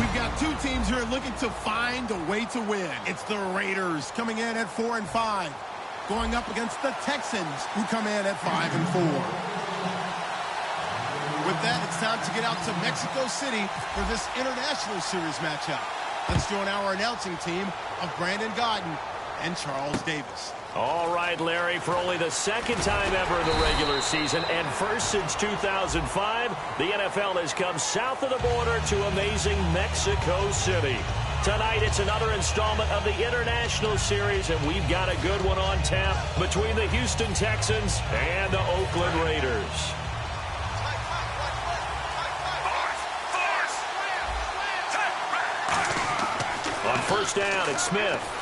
We've got two teams here looking to find a way to win. It's the Raiders coming in at 4-5, going up against the Texans, who come in at 5-4. With that, it's time to get out to Mexico City for this International Series matchup. Let's join our announcing team of Brandon Godden and Charles Davis. All right, Larry, for only the second time ever in the regular season and first since 2005, the NFL has come south of the border to amazing Mexico City. Tonight, it's another installment of the International Series, and we've got a good one on tap between the Houston Texans and the Oakland Raiders. On first down, it's Smith.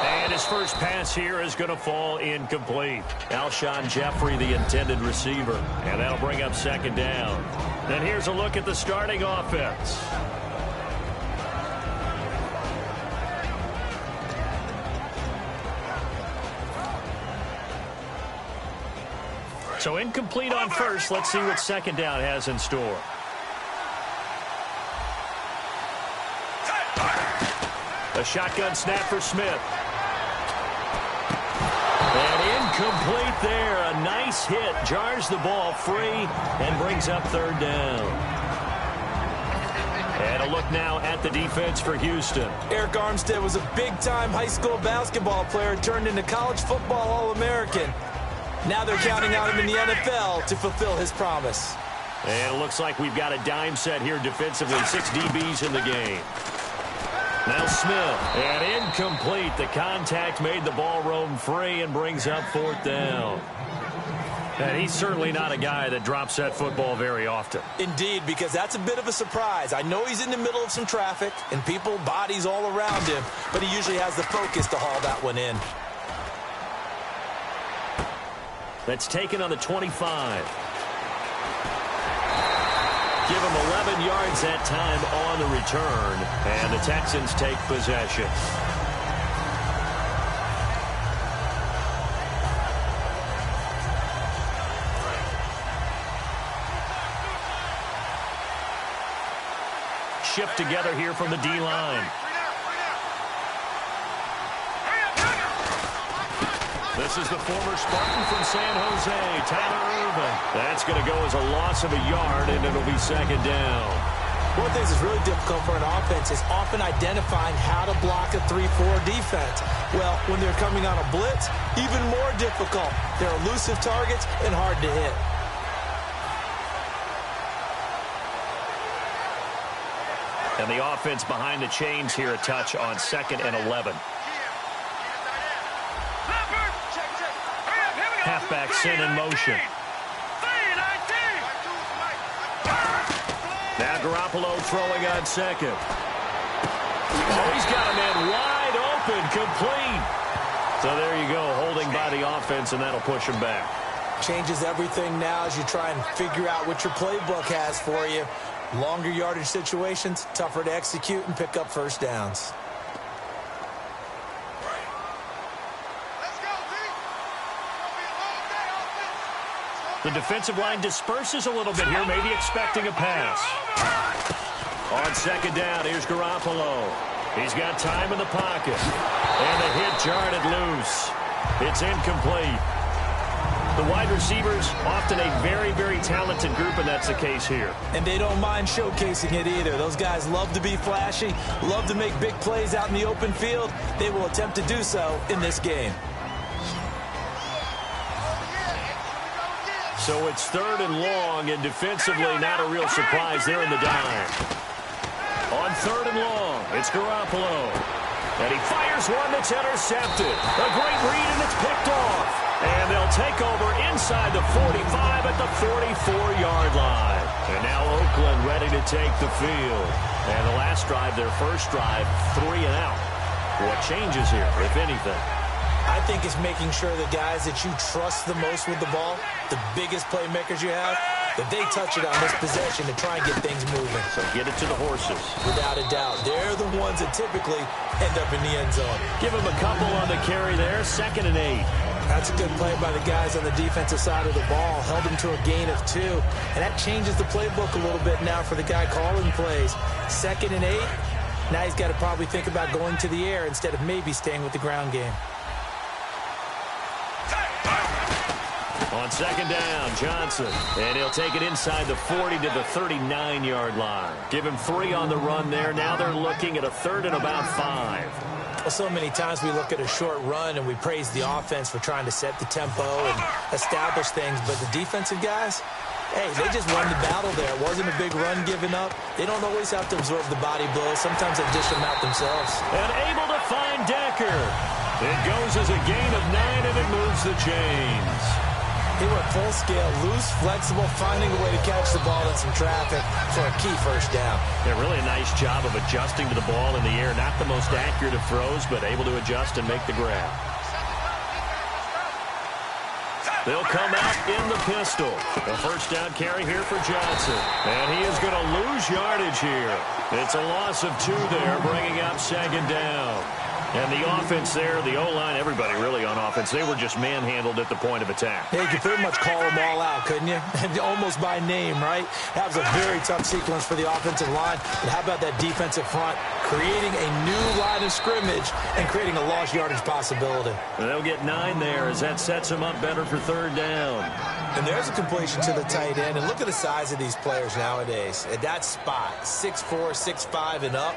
And his first pass here is going to fall incomplete. Alshon Jeffrey, the intended receiver. And that'll bring up second down. Then here's a look at the starting offense. So incomplete on first. Let's see what second down has in store. A shotgun snap for Smith. And incomplete there. A nice hit. Jars the ball free and brings up third down. And a look now at the defense for Houston. Eric Armstead was a big-time high school basketball player turned into college football All-American. Now they're counting on him in the NFL to fulfill his promise. And it looks like we've got a dime set here defensively. 6 DBs in the game. Now Smith, and incomplete. The contact made the ball roam free and brings up fourth down. And he's certainly not a guy that drops that football very often. Indeed, because that's a bit of a surprise. I know he's in the middle of some traffic and people, bodies all around him, but he usually has the focus to haul that one in. That's taken on the 25. Give him 11 yards that time on the return, and the Texans take possession. Shift together here from the D-line. This is the former Spartan from San Jose, Tyler Irvin. That's going to go as a loss of a yard, and it'll be second down. One thing that's really difficult for an offense is often identifying how to block a 3-4 defense. Well, when they're coming on a blitz, even more difficult. They're elusive targets and hard to hit. And the offense behind the chains here a touch on 2nd and 11. Halfback sent in motion. Now Garoppolo throwing on second. Oh, he's got a man wide open, complete. So there you go, holding by the offense, and that'll push him back. Changes everything now as you try and figure out what your playbook has for you. Longer yardage situations, tougher to execute and pick up first downs. The defensive line disperses a little bit here, maybe expecting a pass. On second down, here's Garoppolo. He's got time in the pocket. And the hit jarred it loose. It's incomplete. The wide receivers, often a very, very talented group, and that's the case here. And they don't mind showcasing it either. Those guys love to be flashy, love to make big plays out in the open field. They will attempt to do so in this game. So it's 3rd and long, and defensively not a real surprise there in the dime. On 3rd and long, it's Garoppolo. And he fires one that's intercepted. A great read, and it's picked off. And they'll take over inside the 45 at the 44-yard line. And now Oakland ready to take the field. And the last drive, their first drive, 3 and out. What changes here, if anything? I think it's making sure the guys that you trust the most with the ball, the biggest playmakers you have, that they touch it on this possession to try and get things moving. So get it to the horses. Without a doubt. They're the ones that typically end up in the end zone. Give them a couple on the carry there. 2nd and 8. That's a good play by the guys on the defensive side of the ball. Held them to a gain of 2. And that changes the playbook a little bit now for the guy calling plays. 2nd and 8. Now he's got to probably think about going to the air instead of maybe staying with the ground game. On 2nd down, Johnson. And he'll take it inside the 40 to the 39-yard line. Give him 3 on the run there. Now they're looking at a 3rd and about 5. Well, so many times we look at a short run and we praise the offense for trying to set the tempo and establish things. But the defensive guys, hey, they just won the battle there. It wasn't a big run given up. They don't always have to absorb the body blows. Sometimes they dish them out themselves. And able to find Decker. It goes as a gain of 9, and it moves the chains. He went full scale, loose, flexible, finding a way to catch the ball in some traffic for a key first down. Yeah, really a nice job of adjusting to the ball in the air. Not the most accurate of throws, but able to adjust and make the grab. They'll come out in the pistol. A first down carry here for Johnson. And he is going to lose yardage here. It's a loss of 2 there, bringing up 2nd down. And the offense there, the O-line, everybody really on offense, they were just manhandled at the point of attack. Yeah, you could pretty much call them all out, couldn't you? Almost by name, right? That was a very tough sequence for the offensive line. But how about that defensive front creating a new line of scrimmage and creating a lost yardage possibility? And they'll get 9 there as that sets them up better for 3rd down. And there's a completion to the tight end. And look at the size of these players nowadays. At that spot, 6'4", 6'5", and up.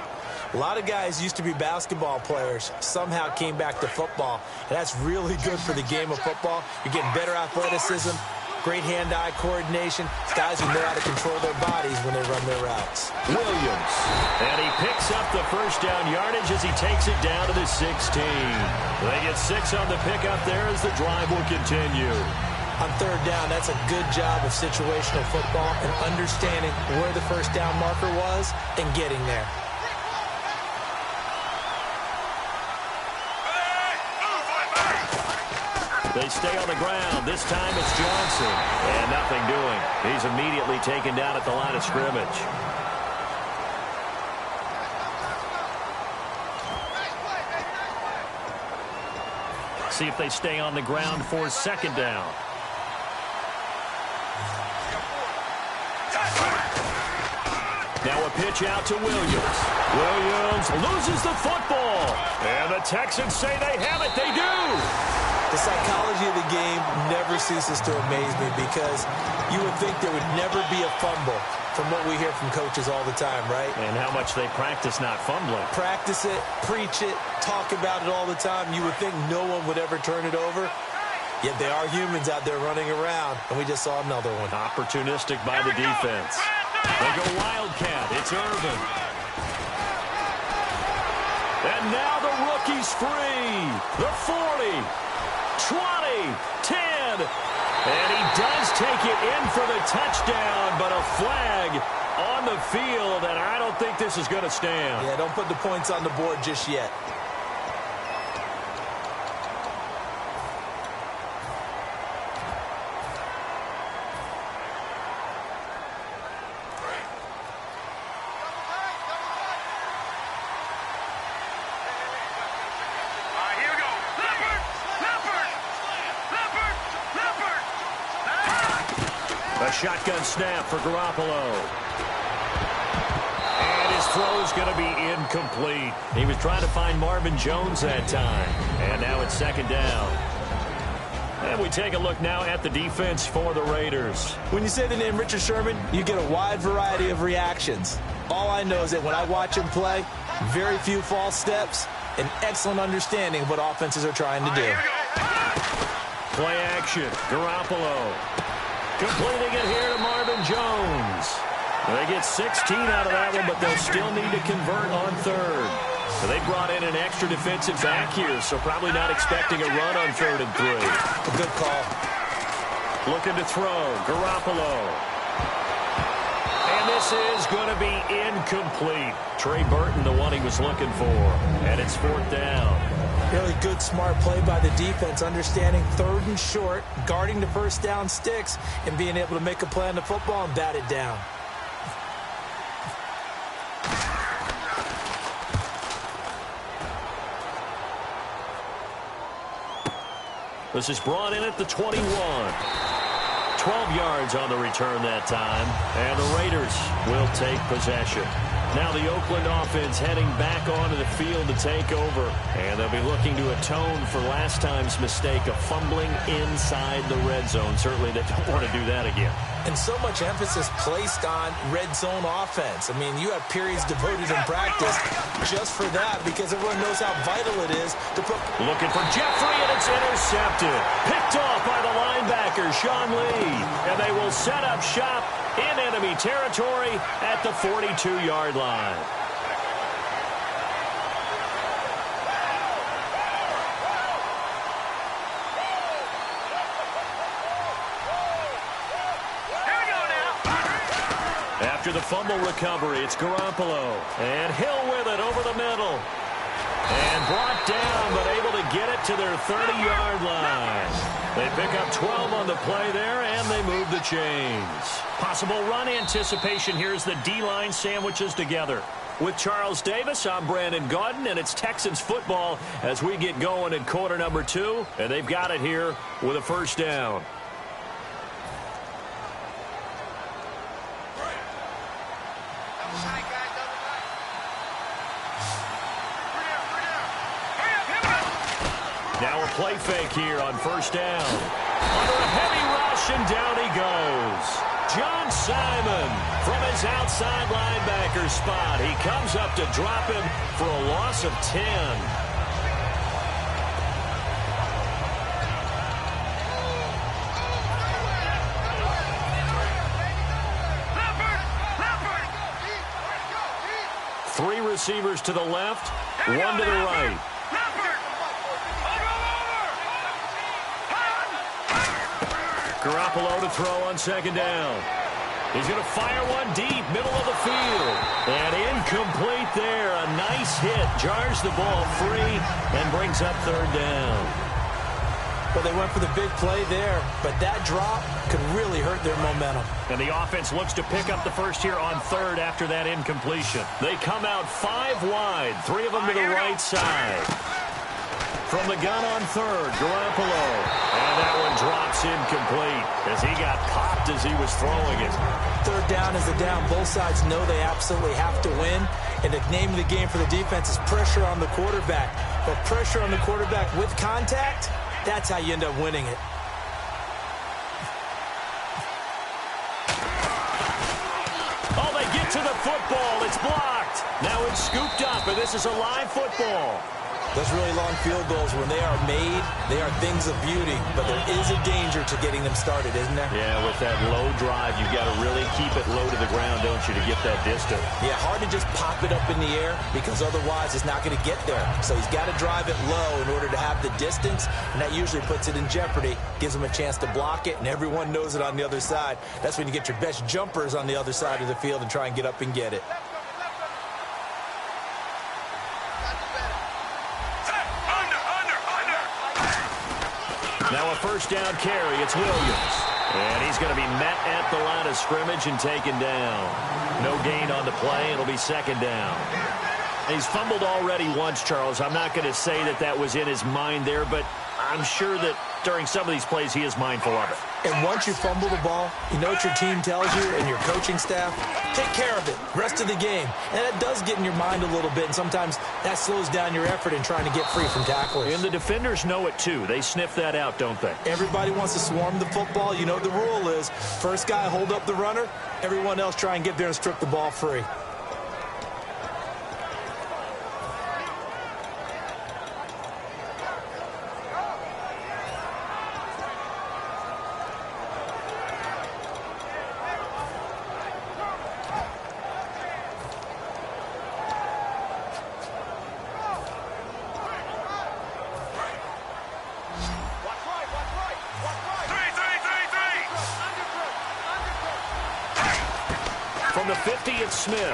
A lot of guys used to be basketball players, somehow came back to football, and that's really good for the game of football. You're getting better athleticism, great hand-eye coordination, guys who know how to control their bodies when they run their routes. Williams, and he picks up the first down yardage as he takes it down to the 16. They get 6 on the pickup there as the drive will continue. On 3rd down, that's a good job of situational football and understanding where the first down marker was and getting there. They stay on the ground. This time it's Johnson. And nothing doing. He's immediately taken down at the line of scrimmage. See if they stay on the ground for 2nd down. Now a pitch out to Williams. Williams loses the football. And the Texans say they have it. They do. The psychology of the game never ceases to amaze me because you would think there would never be a fumble from what we hear from coaches all the time, right? And how much they practice not fumbling. Practice it, preach it, talk about it all the time. You would think no one would ever turn it over. Yet they are humans out there running around, and we just saw another one. Opportunistic by the defense. They go Wildcat. It's Irvin. And now the rookie's free. The 40. 20, 10, and he does take it in for the touchdown, but a flag on the field, and I don't think this is going to stand. Yeah, don't put the points on the board just yet. A shotgun snap for Garoppolo. And his throw is going to be incomplete. He was trying to find Marvin Jones that time. And now it's 2nd down. And we take a look now at the defense for the Raiders. When you say the name Richard Sherman, you get a wide variety of reactions. All I know is that when I watch him play, very few false steps, and excellent understanding of what offenses are trying to do. Play action. Garoppolo. Completing it here to Marvin Jones. They get 16 out of that one, but they'll still need to convert on 3rd. So they brought in an extra defensive back here, so probably not expecting a run on 3rd and 3. A good call. Looking to throw. Garoppolo. And this is going to be incomplete. Trey Burton, the one he was looking for. And it's 4th down. Really good, smart play by the defense, understanding 3rd and short, guarding the first down sticks, and being able to make a play on the football and bat it down. This is brought in at the 21. 12 yards on the return that time, and the Raiders will take possession. Now the Oakland offense heading back onto the field to take over, and they'll be looking to atone for last time's mistake of fumbling inside the red zone. Certainly they don't want to do that again. And so much emphasis placed on red zone offense. I mean, you have periods devoted in practice just for that because everyone knows how vital it is to put... Looking for Jeffrey, and it's intercepted. Picked off by the linebacker, Sean Lee. And they will set up shop in enemy territory at the 42-yard line. After the fumble recovery, it's Garoppolo. And Hill with it over the middle. And brought down, but able to get it to their 30-yard line. They pick up 12 on the play there, and they move the chains. Possible run anticipation here as the D-line sandwiches together. With Charles Davis, I'm Brandon Gaudin, and it's Texans football as we get going in quarter number 2. And they've got it here with a first down. Now a play fake here on first down. Under a heavy rush, and down he goes. John Simon from his outside linebacker spot. He comes up to drop him for a loss of 10. Three receivers to the left, one to the right. Garoppolo to throw on second down. He's going to fire one deep, middle of the field. And incomplete there. A nice hit. Jars the ball free and brings up third down. Well, they went for the big play there, but that drop could really hurt their momentum. And the offense looks to pick up the first here on third after that incompletion. They come out 5 wide, 3 of them to the right side. From the gun on third, Garoppolo. And that one drops incomplete as he got popped as he was throwing it. Third down is the down. Both sides know they absolutely have to win. And the name of the game for the defense is pressure on the quarterback. But pressure on the quarterback with contact, that's how you end up winning it. Oh, they get to the football. It's blocked. Now it's scooped up, and this is a live football. Those really long field goals, when they are made, they are things of beauty. But there is a danger to getting them started, isn't there? Yeah, with that low drive, you've got to really keep it low to the ground, don't you, to get that distance. Yeah, hard to just pop it up in the air because otherwise it's not going to get there. So he's got to drive it low in order to have the distance, and that usually puts it in jeopardy, gives him a chance to block it, and everyone knows it on the other side. That's when you get your best jumpers on the other side of the field and try and get up and get it. Now a first down carry. It's Williams. And he's going to be met at the line of scrimmage and taken down. No gain on the play. It'll be second down. He's fumbled already once, Charles. I'm not going to say that that was in his mind there, but I'm sure that during some of these plays he is mindful of it. And once you fumble the ball, you know what your team tells you and your coaching staff? Take care of it. Rest of the game. And it does get in your mind a little bit, and sometimes that slows down your effort in trying to get free from tacklers. And the defenders know it, too. They sniff that out, don't they? Everybody wants to swarm the football. You know what the rule is. First guy hold up the runner. Everyone else try and get there and strip the ball free. From the 50, it's Smith. And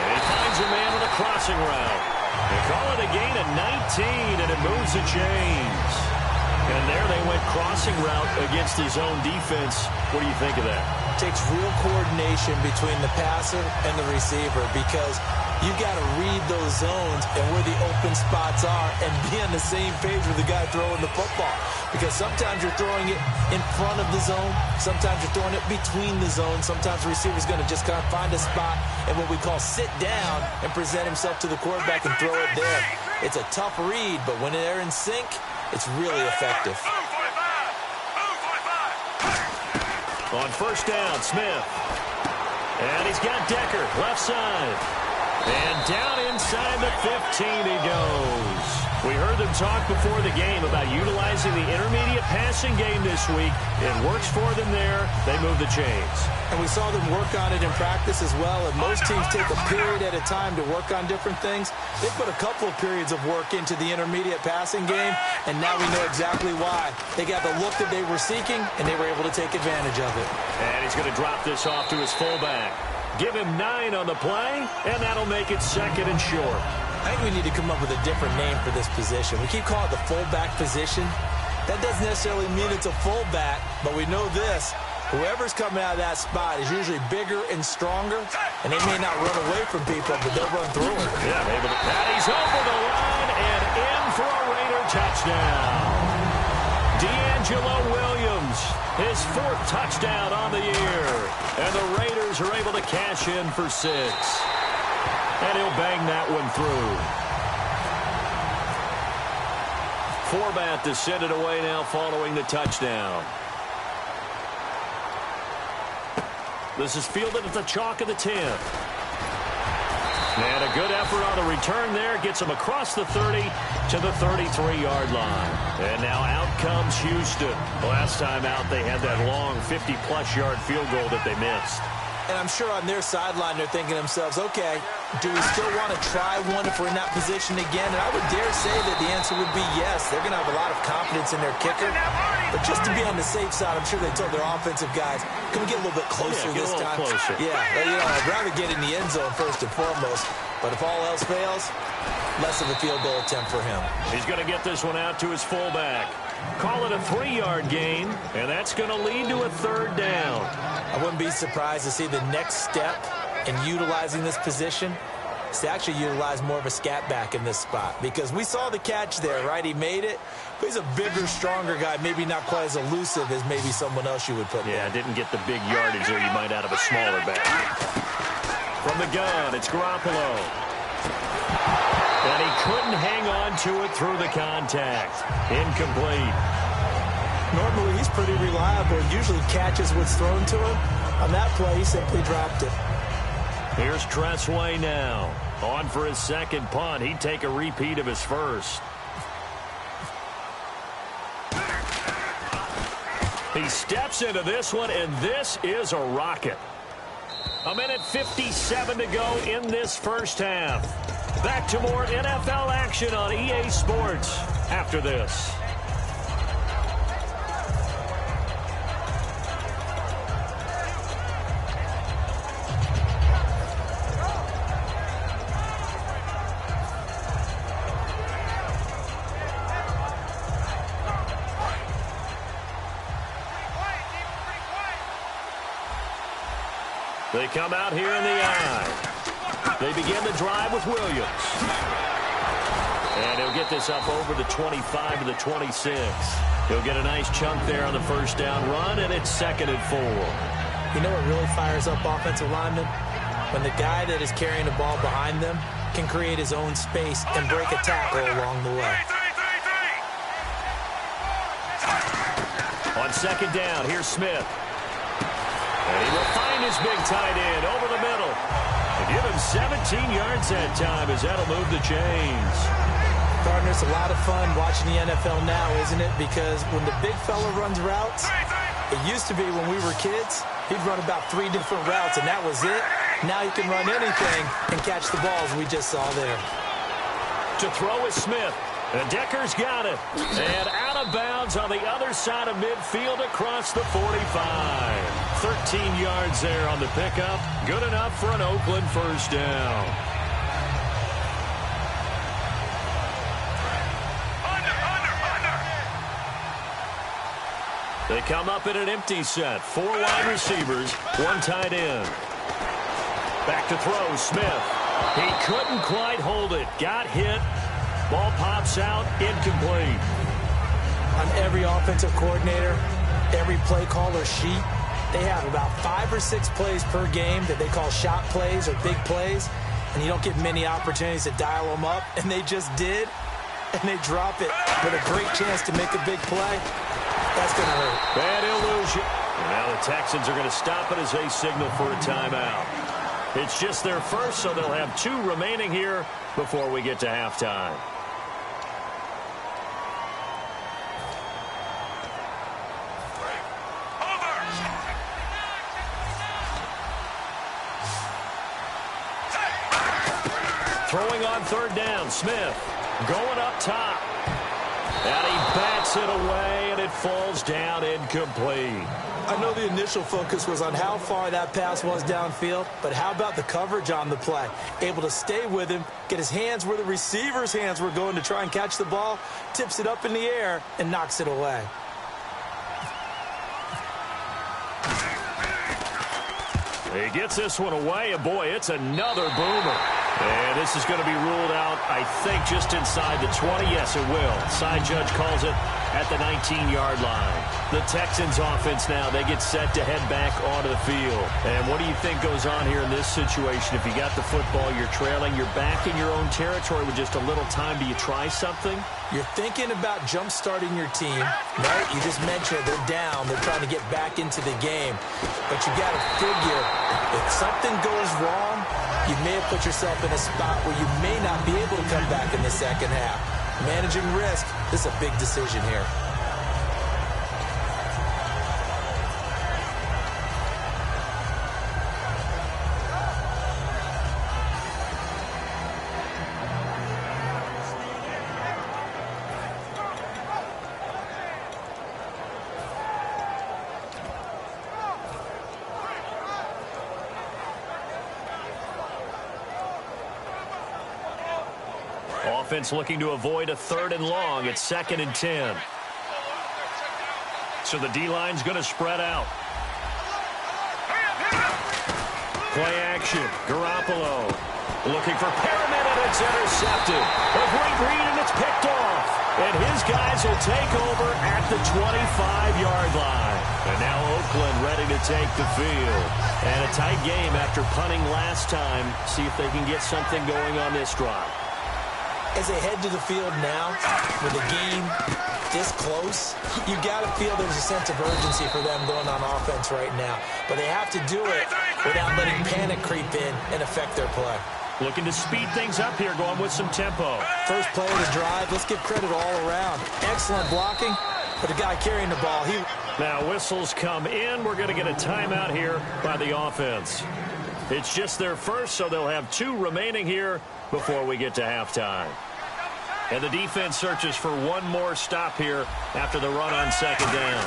he finds a man on a crossing route. They call it a gain of 19, and it moves the chains. And there they went crossing route against his own defense. What do you think of that? takes real coordination between the passer and the receiver because you've got to read those zones and where the open spots are and be on the same page with the guy throwing the football. Because sometimes you're throwing it in front of the zone. Sometimes you're throwing it between the zones. Sometimes the receiver's going to just kind of find a spot and what we call sit down and present himself to the quarterback and throw it there. It's a tough read, but when they're in sync, it's really effective. On first down, Smith. And he's got Decker, left side. And down inside the 15 he goes. We heard them talk before the game about utilizing the intermediate passing game this week. It works for them there. They move the chains. And we saw them work on it in practice as well. And most teams take a period at a time to work on different things. They put a couple of periods of work into the intermediate passing game, and now we know exactly why. They got the look that they were seeking, and they were able to take advantage of it. And he's going to drop this off to his fullback. Give him 9 on the play, and that'll make it second and short. I think we need to come up with a different name for this position. We keep calling it the fullback position. That doesn't necessarily mean it's a fullback, but we know this. Whoever's coming out of that spot is usually bigger and stronger, and they may not run away from people, but they'll run through them. Yeah, able to pat. He's over the line and in for a Raider touchdown. D'Angelo Williams, his 4th touchdown on the year. And the Raiders are able to cash in for 6. And he'll bang that one through. Forbat to send it away now following the touchdown. This is fielded at the chalk of the 10. And a good effort on the return there. Gets him across the 30 to the 33-yard line. And now out comes Houston. Last time out, they had that long 50-plus yard field goal that they missed. And I'm sure on their sideline they're thinking to themselves, okay, do we still want to try one if we're in that position again? And I would dare say that the answer would be yes. They're going to have a lot of confidence in their kicker. But just to be on the safe side, I'm sure they told their offensive guys, can we get a little bit closer this time? Closer. Yeah, I'd rather get in the end zone first and foremost. But if all else fails, less of a field goal attempt for him. He's going to get this one out to his fullback. Call it a 3-yard gain, and that's going to lead to a 3rd down. I wouldn't be surprised to see the next step in utilizing this position is to actually utilize more of a scat back in this spot. Because we saw the catch there, right? He made it. But he's a bigger, stronger guy, maybe not quite as elusive as maybe someone else you would put there. Yeah, didn't get the big yardage there you might out of a smaller back. From the gun, it's Garoppolo. And he couldn't hang on to it through the contact. Incomplete. Normally, he's pretty reliable. Usually catches what's thrown to him. On that play, he simply dropped it. Here's Tressway now. On for his 2nd punt. He'd take a repeat of his first. He steps into this one, and this is a rocket. 1:57 to go in this first half. Back to more NFL action on EA Sports after this. They come out here in the eye. They begin the drive with Williams. And he'll get this up over the 25 to the 26. He'll get a nice chunk there on the first down run, and it's 2nd and 4. You know what really fires up offensive linemen? When the guy that is carrying the ball behind them can create his own space and break a tackle along the way. On 2nd down, here's Smith. And he will find his big tight end over the middle. And give him 17 yards that time as that'll move the chains. Partner, it's a lot of fun watching the NFL now, isn't it? Because when the big fella runs routes, it used to be when we were kids, he'd run about 3 different routes, and that was it. Now he can run anything and catch the balls we just saw there. To throw is Smith. And Decker's got it. And out of bounds on the other side of midfield across the 45. 13 yards there on the pickup. Good enough for an Oakland first down. They come up in an empty set. 4 wide receivers, 1 tight end. Back to throw, Smith. He couldn't quite hold it. Got hit. Ball pops out, incomplete. On every offensive coordinator, every play caller sheet, they have about 5 or 6 plays per game that they call shot plays or big plays, and you don't get many opportunities to dial them up, and they just did, and they drop it with a great chance to make a big play. That's going to hurt. Bad illusion. And now the Texans are going to stop it as they signal for a timeout. It's just their first, so they'll have 2 remaining here before we get to halftime. Throwing on 3rd down, Smith going up top. And he bats it away, and it falls down incomplete. I know the initial focus was on how far that pass was downfield, but how about the coverage on the play? Able to stay with him, get his hands where the receiver's hands were going to try and catch the ball, tips it up in the air, and knocks it away. He gets this one away, and boy, it's another boomer. And this is going to be ruled out, I think, just inside the 20. Yes, it will. Side judge calls it at the 19-yard line. The Texans offense now, they get set to head back onto the field. And what do you think goes on here in this situation? If you got the football, you're trailing, you're back in your own territory with just a little time. Do you try something? You're thinking about jump-starting your team, right? You just mentioned they're down. They're trying to get back into the game. But you got to figure, if something goes wrong, you may have put yourself in a spot where you may not be able to come back in the second half. Managing risk, this is a big decision here. Offense looking to avoid a 3rd and long. It's 2nd and 10. So the D-line's going to spread out. Play action. Garoppolo looking for Perriman, and it's intercepted. A great read, and it's picked off. And his guys will take over at the 25-yard line. And now Oakland ready to take the field. And a tight game after punting last time. See if they can get something going on this drive. As they head to the field now, with the game this close, you got to feel there's a sense of urgency for them going on offense right now. But they have to do it without letting panic creep in and affect their play. Looking to speed things up here, going with some tempo. First play of the drive, let's give credit all around. Excellent blocking for the guy carrying the ball. Now whistles come in. We're going to get a timeout here by the offense. It's just their first, so they'll have 2 remaining here before we get to halftime. And the defense searches for one more stop here after the run on 2nd down.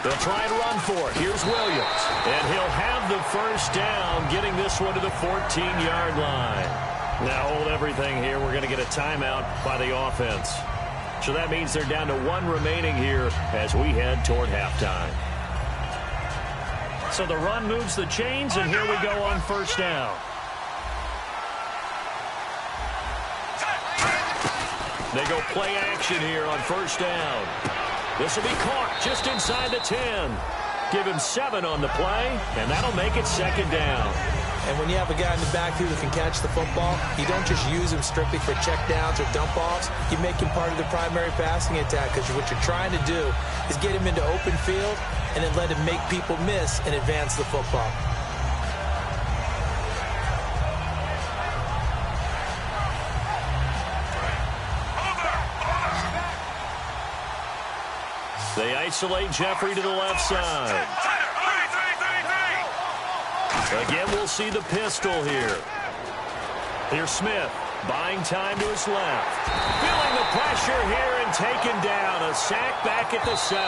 They'll try and run for it. Here's Williams. And he'll have the first down, getting this one to the 14-yard line. Now hold everything here. We're going to get a timeout by the offense. So that means they're down to 1 remaining here as we head toward halftime. So the run moves the chains, and here we go on 1st down. They go play action here on 1st down. This will be caught just inside the 10. Give him 7 on the play, and that'll make it 2nd down. And when you have a guy in the backfield who can catch the football, you don't just use him strictly for checkdowns or dump-offs. You make him part of the primary passing attack, because what you're trying to do is get him into open field and then let him make people miss and advance the football. They isolate Jeffrey to the left side. Again, we'll see the pistol here. Here's Smith, buying time to his left. Feeling the pressure here and taken down. A sack back at the 7.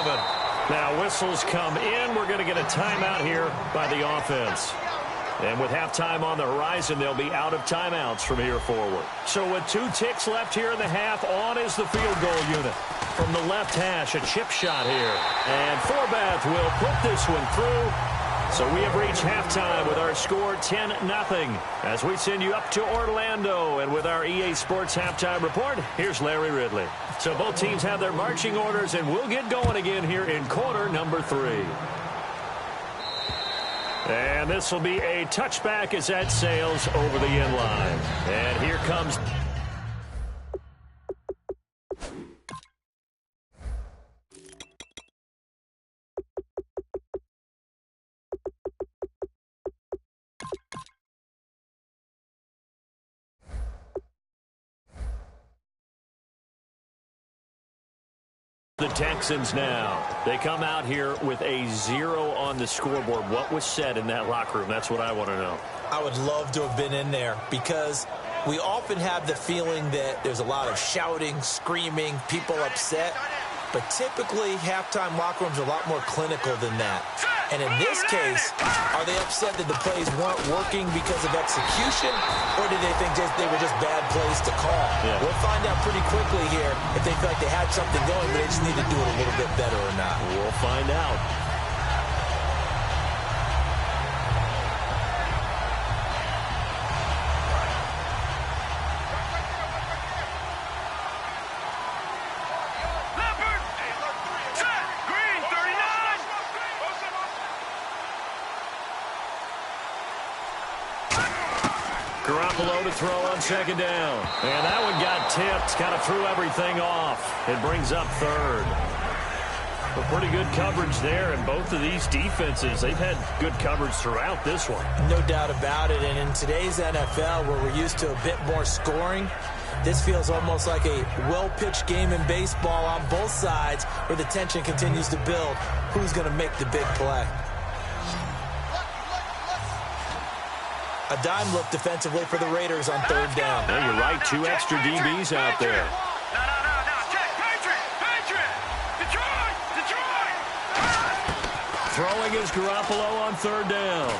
Now whistles come in. We're going to get a timeout here by the offense. And with halftime on the horizon, they'll be out of timeouts from here forward. So with 2 ticks left here in the half, on is the field goal unit. From the left hash, a chip shot here. And Forbath will put this one through. So we have reached halftime with our score 10-0 as we send you up to Orlando. And with our EA Sports halftime report, here's Larry Ridley. So both teams have their marching orders, and we'll get going again here in quarter number 3. And this will be a touchback as that sails over the end line. And here comes... the Texans now. They come out here with a 0 on the scoreboard. What was said in that locker room? That's what I want to know. I would love to have been in there because we often have the feeling that there's a lot of shouting, screaming, people upset. But typically, halftime locker rooms are a lot more clinical than that. And in this case, are they upset that the plays weren't working because of execution, or did they think they were just bad plays to call? Yeah. We'll find out pretty quickly here if they feel like they had something going, but they just need to do it a little bit better or not. We'll find out. Garoppolo to throw on second down. And that one got tipped. Kind of threw everything off. It brings up third. But pretty good coverage there. And both of these defenses, they've had good coverage throughout this one. No doubt about it. And in today's NFL, where we're used to a bit more scoring, this feels almost like a well-pitched game in baseball on both sides where the tension continues to build. Who's going to make the big play? A dime look defensively for the Raiders on third down. Yeah, you're right. 2 extra DBs out there. Throwing is Garoppolo on third down.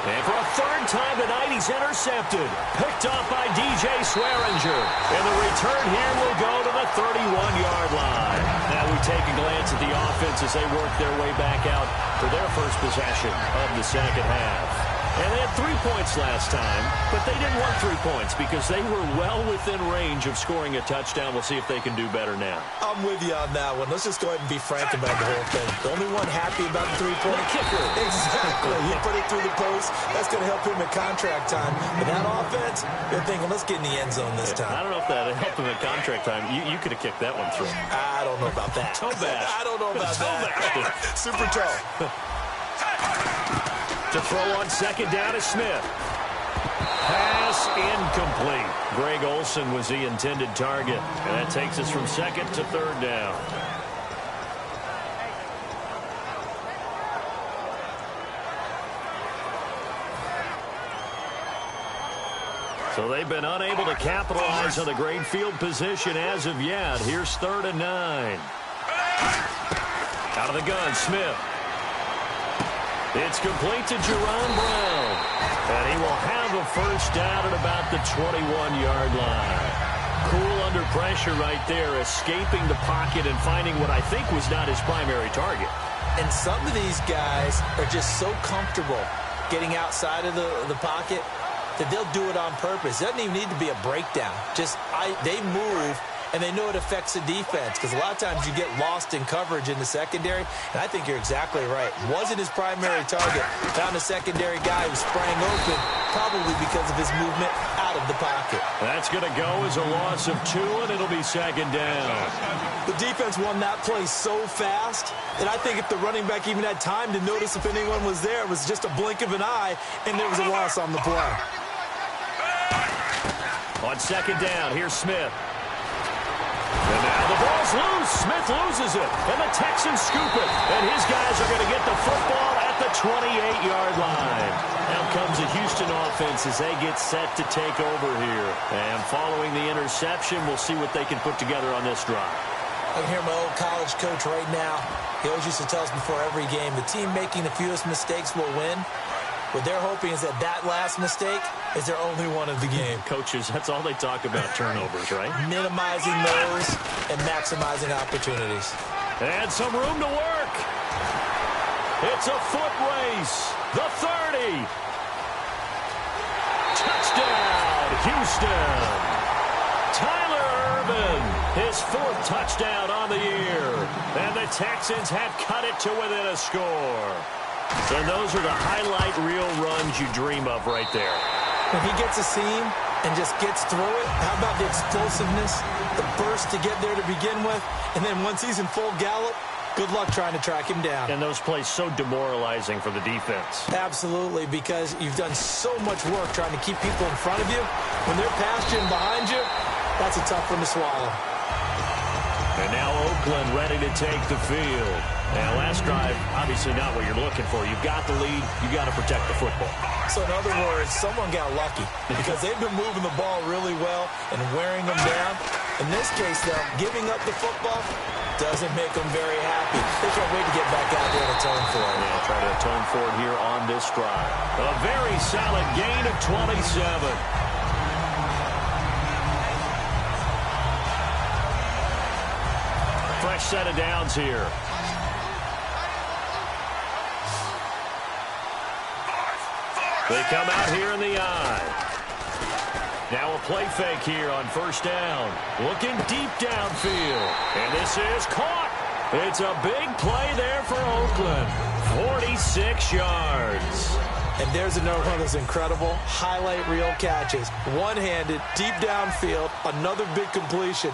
And for a third time tonight, he's intercepted. Picked off by DJ Swearinger. And the return here will go to the 31-yard line. Now we take a glance at the offense as they work their way back out for their first possession of the second half. And they had 3 points last time, but they didn't want 3 points because they were well within range of scoring a touchdown. We'll see if they can do better now. I'm with you on that one. Let's just go ahead and be frank about the whole thing. The only one happy about the 3-point kicker. Exactly. He put it through the post. That's going to help him at contract time. But that offense, they're thinking, let's get in the end zone this time. I don't know if that helped him at contract time. You could have kicked that one through. I don't know about that. Toe bash. I don't know about that. Super toe. To throw on second down is Smith. Pass incomplete. Greg Olsen was the intended target. And that takes us from second to third down. So they've been unable to capitalize on the great field position as of yet. Here's 3rd and 9. Out of the gun, Smith. It's complete to Jerron Brown. And he will have a first down at about the 21-yard line. Cool under pressure right there, escaping the pocket and finding what I think was not his primary target. And some of these guys are just so comfortable getting outside of the pocket that they'll do it on purpose. It doesn't even need to be a breakdown. They move, and they know it affects the defense because a lot of times you get lost in coverage in the secondary, and I think you're exactly right. Wasn't his primary target. Found a secondary guy who sprang open, probably because of his movement out of the pocket. That's going to go as a loss of 2, and it'll be second down. The defense won that play so fast that I think if the running back even had time to notice if anyone was there, it was just a blink of an eye, and there was a loss on the play. On second down, here's Smith. And now the ball's loose. Smith loses it. And the Texans scoop it. And his guys are going to get the football at the 28-yard line. Now comes the Houston offense as they get set to take over here. And following the interception, we'll see what they can put together on this drive. I can hear my old college coach right now. He always used to tell us before every game, the team making the fewest mistakes will win. What they're hoping is that that last mistake is their only one of the game. Coaches, that's all they talk about, turnovers, right? Minimizing those and maximizing opportunities. And some room to work. It's a foot race. The 30. Touchdown, Houston. Tyler Ervin, his 4th touchdown on the year. And the Texans have cut it to within a score. And those are the highlight reel runs you dream of right there. When he gets a seam and just gets through it, how about the explosiveness, the burst to get there to begin with, and then once he's in full gallop, good luck trying to track him down. And those plays so demoralizing for the defense. Absolutely, because you've done so much work trying to keep people in front of you. When they're past you and behind you, that's a tough one to swallow. And now Oakland ready to take the field. Now, last drive, obviously not what you're looking for. You've got the lead. You've got to protect the football. So, in other words, someone got lucky because they've been moving the ball really well and wearing them down. In this case, though, giving up the football doesn't make them very happy. They can't wait to get back out there and atone for it. Yeah, try to atone for it here on this drive. A very solid gain of 27. Fresh set of downs here. They come out here in the eye. Now a play fake here on first down. Looking deep downfield. And this is caught. It's a big play there for Oakland. 46 yards. And there's another one of those incredible highlight reel catches. One-handed, deep downfield, another big completion.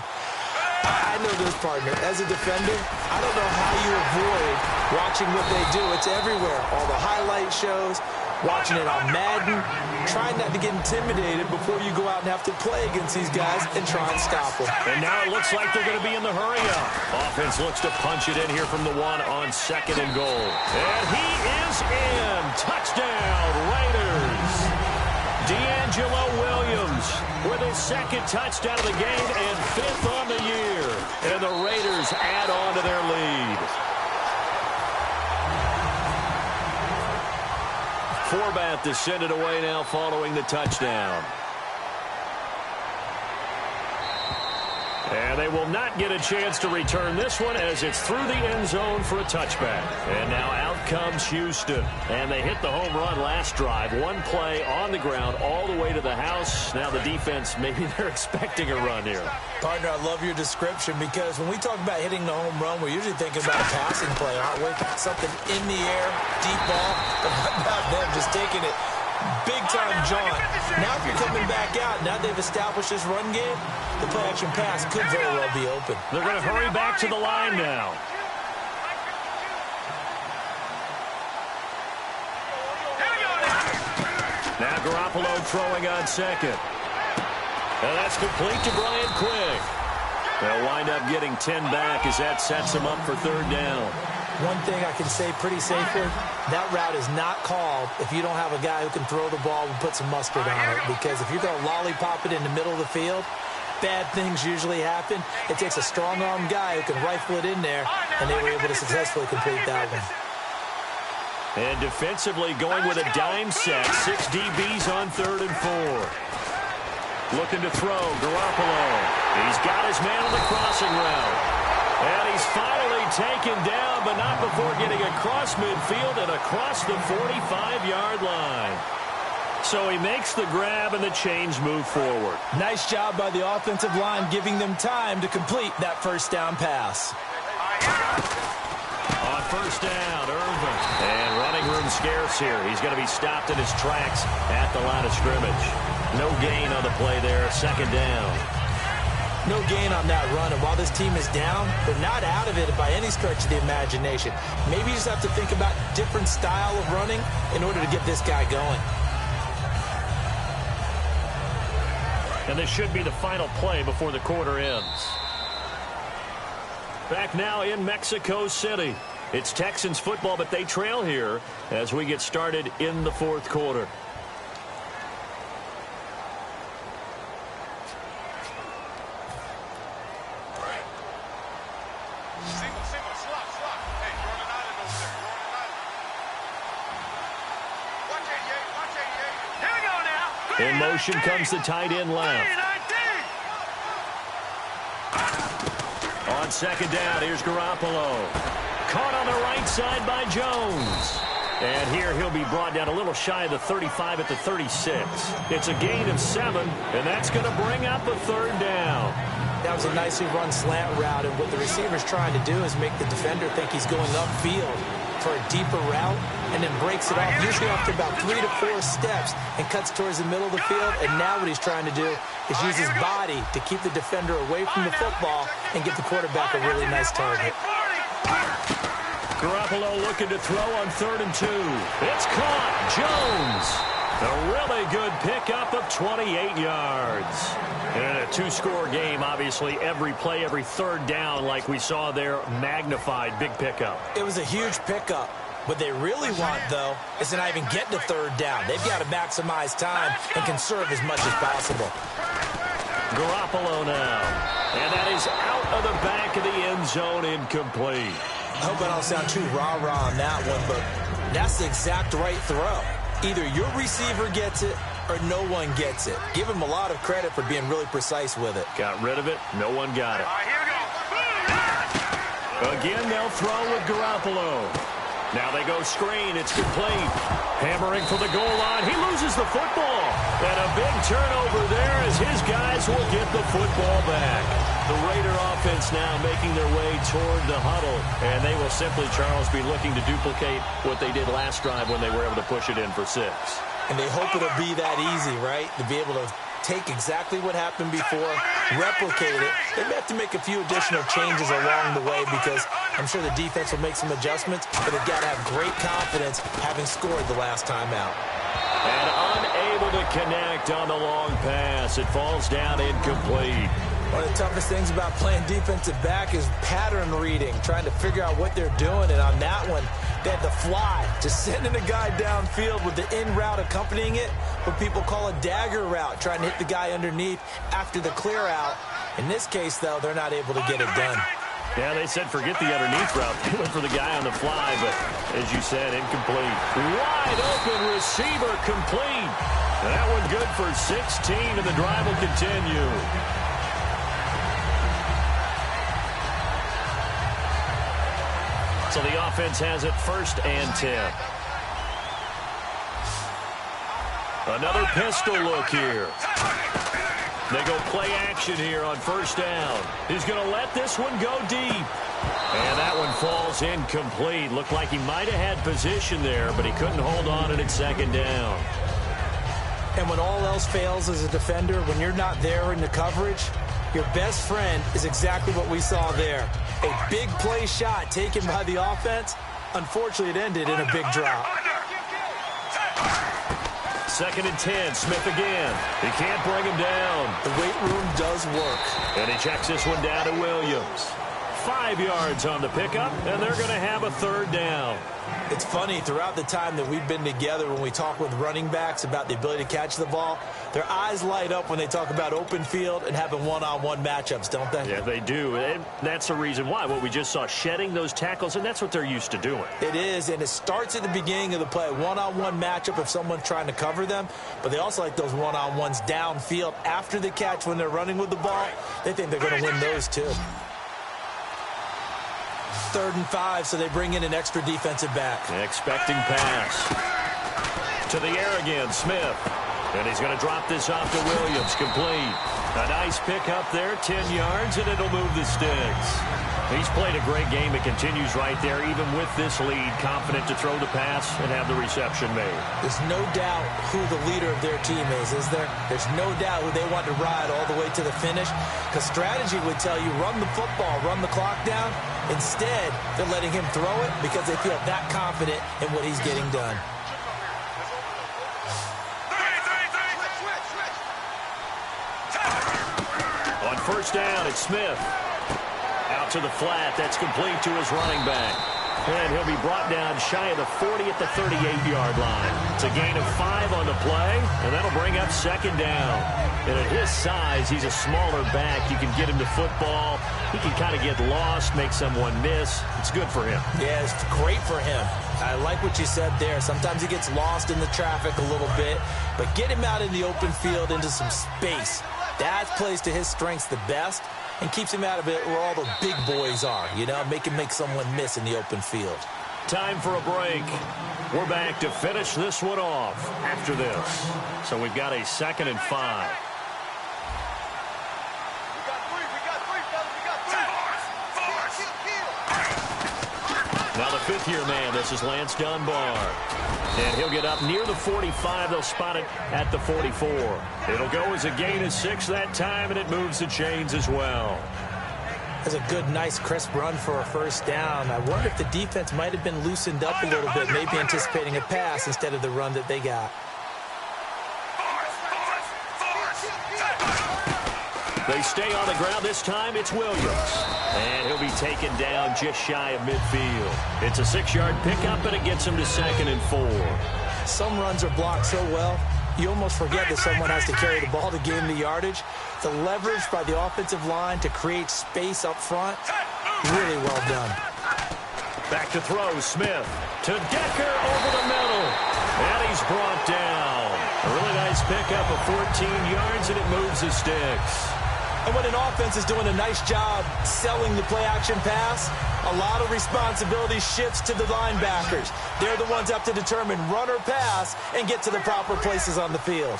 I know this, partner. As a defender, I don't know how you avoid watching what they do. It's everywhere. All the highlight shows, watching it on Madden, trying not to get intimidated before you go out and have to play against these guys and try and stop them. And now it looks like they're going to be in the hurry-up. Offense looks to punch it in here from the 1 on 2nd and goal. And he is in. Touchdown, Raiders. D'Angelo Williams with his 2nd touchdown of the game and 5th on the year. And the Raiders add on to their lead. Forbath to send it away now following the touchdown. And they will not get a chance to return this one as it's through the end zone for a touchback. And now out comes Houston. And they hit the home run last drive. One play on the ground all the way to the house. Now the defense, maybe they're expecting a run here. Partner, I love your description because when we talk about hitting the home run, we're usually thinking about a passing play, aren't we? Something in the air, deep ball. But how about them just taking it big-time jaunt? Now if you're coming back out, now they've established this run game, the play-action pass could very well be open. They're going to hurry back to the line now. Now Garoppolo throwing on 2nd. And that's complete to Brian Quick. They'll wind up getting 10 back as that sets them up for 3rd down. One thing I can say pretty safely, that route is not called if you don't have a guy who can throw the ball and put some mustard on it. Because if you're going to lollipop it in the middle of the field, bad things usually happen. It takes a strong-arm guy who can rifle it in there, and they were able to successfully complete that one. And defensively going with a dime set. 6 DBs on 3rd and 4. Looking to throw, Garoppolo. He's got his man on the crossing route. And he's finally taken down, but not before getting across midfield and across the 45-yard line. So he makes the grab and the chains move forward. Nice job by the offensive line giving them time to complete that first down pass. On first down, Irvin. And running room scarce here. He's going to be stopped in his tracks at the line of scrimmage. No gain on the play there. 2nd down. No gain on that run, and while this team is down, they're not out of it by any stretch of the imagination. Maybe you just have to think about different style of running in order to get this guy going. And this should be the final play before the quarter ends. Back now in Mexico City. It's Texans football, but they trail here as we get started in the 4th quarter. In motion comes the tight end left. On second down, here's Garoppolo. Caught on the right side by Jones. And here he'll be brought down a little shy of the 35 at the 36. It's a gain of 7, and that's going to bring up a third down. That was a nicely run slant route, and what the receiver's trying to do is make the defender think he's going upfield for a deeper route, and then breaks it off, usually after about 3 to 4 steps, and cuts towards the middle of the field. And now what he's trying to do is use his body to keep the defender away from the football and give the quarterback a really nice target. Garoppolo looking to throw on 3rd and 2. It's caught. Jones. A really good pickup of 28 yards. And in a 2-score game, obviously, every play, every third down, like we saw there, magnified. Big pickup. It was a huge pickup. What they really want, though, is to not even get to 3rd down. They've got to maximize time and conserve as much as possible. Garoppolo now. And that is out of the back of the end zone, incomplete. I hope I don't sound too rah-rah on that one, but that's the exact right throw. Either your receiver gets it or no one gets it. Give him a lot of credit for being really precise with it. Got rid of it. No one got it. Again, they'll throw with Garoppolo. Now they go screen. It's complete. Hammering for the goal line. He loses the football. And a big turnover there as his guys will get the football back. The Raider offense now making their way toward the huddle. And they will simply, Charles, be looking to duplicate what they did last drive when they were able to push it in for 6. And they hope it'll be that easy, right? To be able to take exactly what happened before, replicate it. They may have to make a few additional changes along the way because I'm sure the defense will make some adjustments, but they've got to have great confidence having scored the last time out. And unable to connect on the long pass. It falls down incomplete. One of the toughest things about playing defensive back is pattern reading, trying to figure out what they're doing. And on that one, they had the fly, just sending a guy downfield with the in route accompanying it, what people call a dagger route, trying to hit the guy underneath after the clear out. In this case, though, they're not able to get it done. Yeah, they said forget the underneath route. They went for the guy on the fly, but as you said, incomplete. Wide open receiver complete. And that one good for 16, and the drive will continue. So the offense has it 1st and 10. Another pistol look here. They go play action here on 1st down. He's going to let this one go deep. And that one falls incomplete. Looked like he might have had position there, but he couldn't hold on, and it's 2nd down. And when all else fails as a defender, when you're not there in the coverage, your best friend is exactly what we saw there. A big play shot taken by the offense. Unfortunately, it ended in a big drop. 2nd and 10. Smith again. He can't bring him down. The weight room does work. And he checks this one down to Williams. 5 yards on the pickup, and they're going to have a 3rd down. It's funny, throughout the time that we've been together, when we talk with running backs about the ability to catch the ball, their eyes light up when they talk about open field and having one-on-one matchups, don't they? Yeah, they do. And that's the reason why. What we just saw, shedding those tackles, and that's what they're used to doing. It is, and it starts at the beginning of the play. One-on-one matchup if someone's trying to cover them, but they also like those one-on-ones downfield after the catch when they're running with the ball. They think they're going to win those, too. 3rd and 5, so they bring in an extra defensive back. Expecting pass. To the air again, Smith. And he's going to drop this off to Williams. Complete. A nice pick up there, 10 yards, and it'll move the sticks. He's played a great game. It continues right there, even with this lead, confident to throw the pass and have the reception made. There's no doubt who the leader of their team is there? There's no doubt who they want to ride all the way to the finish, because strategy would tell you run the football, run the clock down. Instead, they're letting him throw it because they feel that confident in what he's getting done. On 1st down, it's Smith. Out to the flat. That's complete to his running back. And he'll be brought down shy of the 40 at the 38-yard line. It's a gain of 5 on the play, and that'll bring up second down. And at his size, he's a smaller back. You can get him to football. He can kind of get lost, make someone miss. It's good for him. Yeah, it's great for him. I like what you said there. Sometimes he gets lost in the traffic a little bit, but get him out in the open field into some space. That plays to his strengths the best and keeps him out of it where all the big boys are, you know, make him make someone miss in the open field. Time for a break. We're back to finish this one off after this. So we've got a 2nd and 5. Now the 5th-year man, this is Lance Dunbar. And he'll get up near the 45. They'll spot it at the 44. It'll go as a gain of 6 that time, and it moves the chains as well. That's a good, nice, crisp run for a first down. I wonder if the defense might have been loosened up a little bit, maybe anticipating a pass instead of the run that they got. They stay on the ground. This time it's Williams. And he'll be taken down just shy of midfield. It's a 6-yard pickup, and it gets him to 2nd and 4. Some runs are blocked so well, you almost forget that someone has to carry the ball to gain the yardage. The leverage by the offensive line to create space up front, really well done. Back to throw, Smith to Decker over the middle. And he's brought down. A really nice pickup of 14 yards, and it moves the sticks. And when an offense is doing a nice job selling the play-action pass, a lot of responsibility shifts to the linebackers. They're the ones up to determine run or pass and get to the proper places on the field.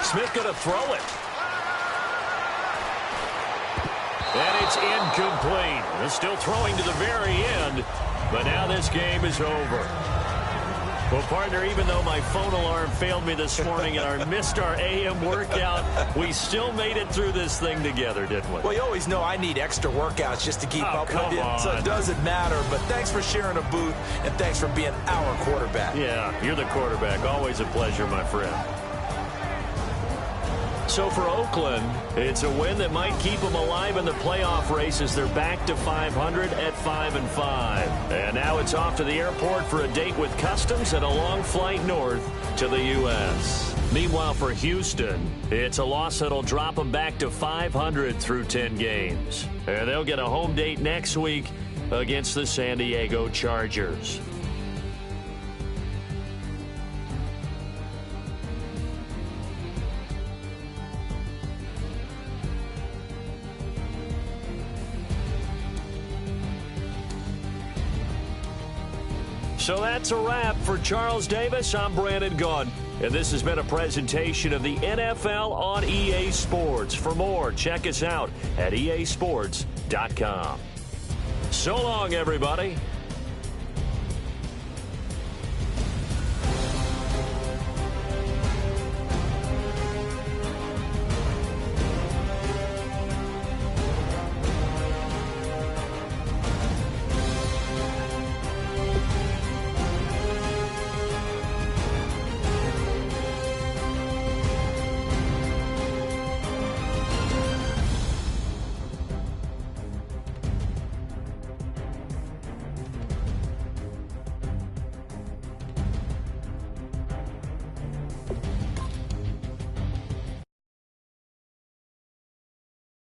Smith going to throw it. And it's incomplete. They're still throwing to the very end, but now this game is over. Well, partner, even though my phone alarm failed me this morning and I missed our AM workout, we still made it through this thing together, didn't we? Well, you always know I need extra workouts just to keep up with you, so it doesn't matter. But thanks for sharing a boot, and thanks for being our quarterback. Yeah, you're the quarterback. Always a pleasure, my friend. So for Oakland, it's a win that might keep them alive in the playoff race as they're back to 500 at 5-5. And now it's off to the airport for a date with Customs and a long flight north to the U.S. Meanwhile, for Houston, it's a loss that'll drop them back to 500 through 10 games. And they'll get a home date next week against the San Diego Chargers. So that's a wrap for Charles Davis. I'm Brandon Gunn, and this has been a presentation of the NFL on EA Sports. For more, check us out at easports.com. So long, everybody.